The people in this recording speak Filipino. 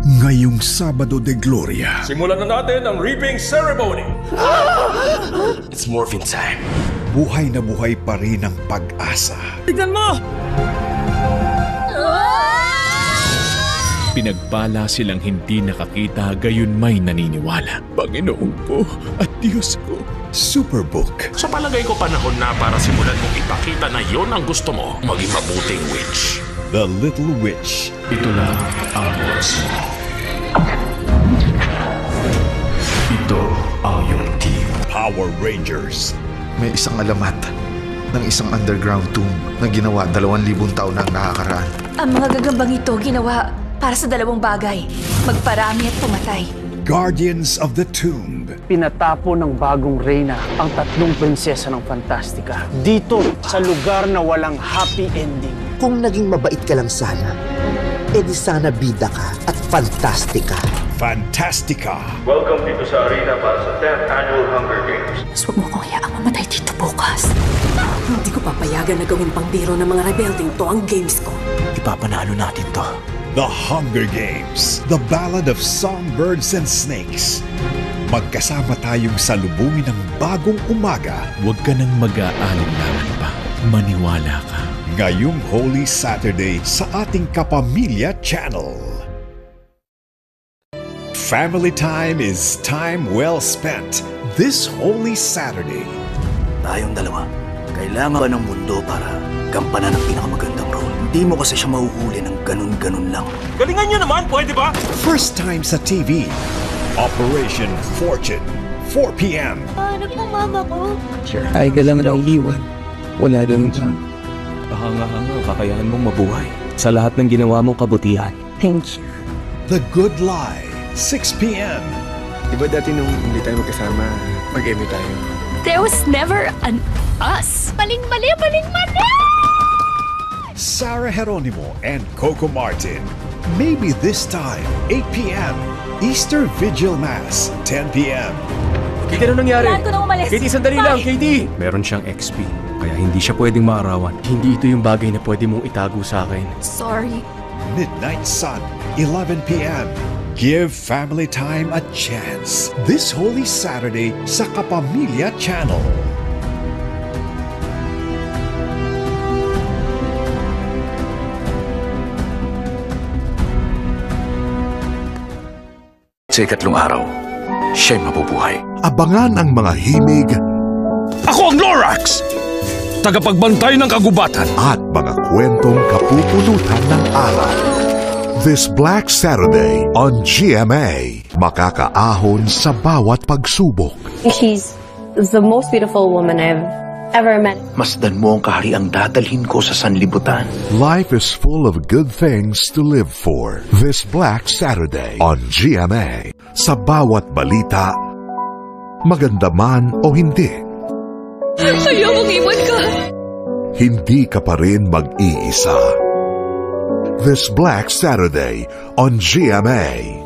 Ngayong Sabado de Gloria, simulan na natin ang reaping ceremony. It's morphine time. buhay na buhay pa rin ang pag-asa. Tignan mo! Pinagpala silang hindi nakakita, gayon may naniniwala. Panginoon ko at Diyos ko. Superbook. Sa palagay ko panahon na para simulan mong ipakita na yon ang gusto mo, maging mabuting witch. The Little Witch. Ito na ang oras mo. Ito ang iyong team. Power Rangers. May isang alamat ng isang underground tomb na ginawa 2,000 taon na ang nakakaraan. Ang mga gagambang ito ginawa para sa dalawang bagay, magparami at pumatay. Guardians of the Tomb. Pinatapo ng bagong reyna ang 3 prinsesa ng Fantastica. Dito, sa lugar na walang happy ending. Kung naging mabait ka lang sana, edi sana bida ka at Fantastica. Fantastica. Welcome dito sa arena para sa 10th Annual Hunger Games. Mas huwag mo akong hayaang mamatay dito bukas. Hindi ko papayagan na gawing pangbiro ng mga rebelding to ang games ko. Ipapanalo natin to. The Hunger Games. The Ballad of Songbirds and Snakes. Magkasama tayong salubungin ng bagong umaga. Huwag ka nang mag-aalinlangan pa. Maniwala ka. Ngayong Holy Saturday sa ating Kapamilya Channel. Family time is time well spent this Holy Saturday. Tayong dalawa, kailangan ba ng mundo para gampanan ang pinakamagandang role? Hindi mo kasi siya mahuhuli ng ganun-ganun lang. Galingan nyo naman, pwede ba? First time sa TV. Operation Fortune, 4 p.m. Paano po mama ko? Ay ka lang na iiwan. Wala doon dyan. Kahanga-hanga, kakayahan mong mabuhay sa lahat ng ginawa mong kabutihan. Thank you. The Good Lie, 6 p.m. Diba dati nung hindi tayo magkasama, mag-eme tayo? There was never an us. Maling-mali, maling-mali! Sarah Geronimo and Coco Martin. Maybe this time, 8 p.m. Easter Vigil Mass, 10 p.m. Katie, ano nangyari? Kailangan ko nang umalis. Katie, sandali lang, Katie! Meron siyang XP, kaya hindi siya pwedeng maarawan. Hindi ito yung bagay na pwede mong itago sa akin. Sorry. Midnight Sun, 11 p.m. Give family time a chance. This Holy Saturday sa Kapamilya Channel. Sa ikatlong araw, siya'y mabubuhay. Abangan ang mga himig Ako ang Lorax! Tagapagbantay ng kagubatan. at mga kwentong kapupulutan ng araw. This Black Saturday on GMA, makakaahon sa bawat pagsubok. She's the most beautiful woman I've ever met. Masdan mo ang kahariang dadalhin ko sa sanlibutan. Life is full of good things to live for. This Black Saturday on GMA. Sa bawat balita, maganda man o hindi, Ayaw mong iwan ka. hindi ka pa rin mag-iisa. This Black Saturday on GMA.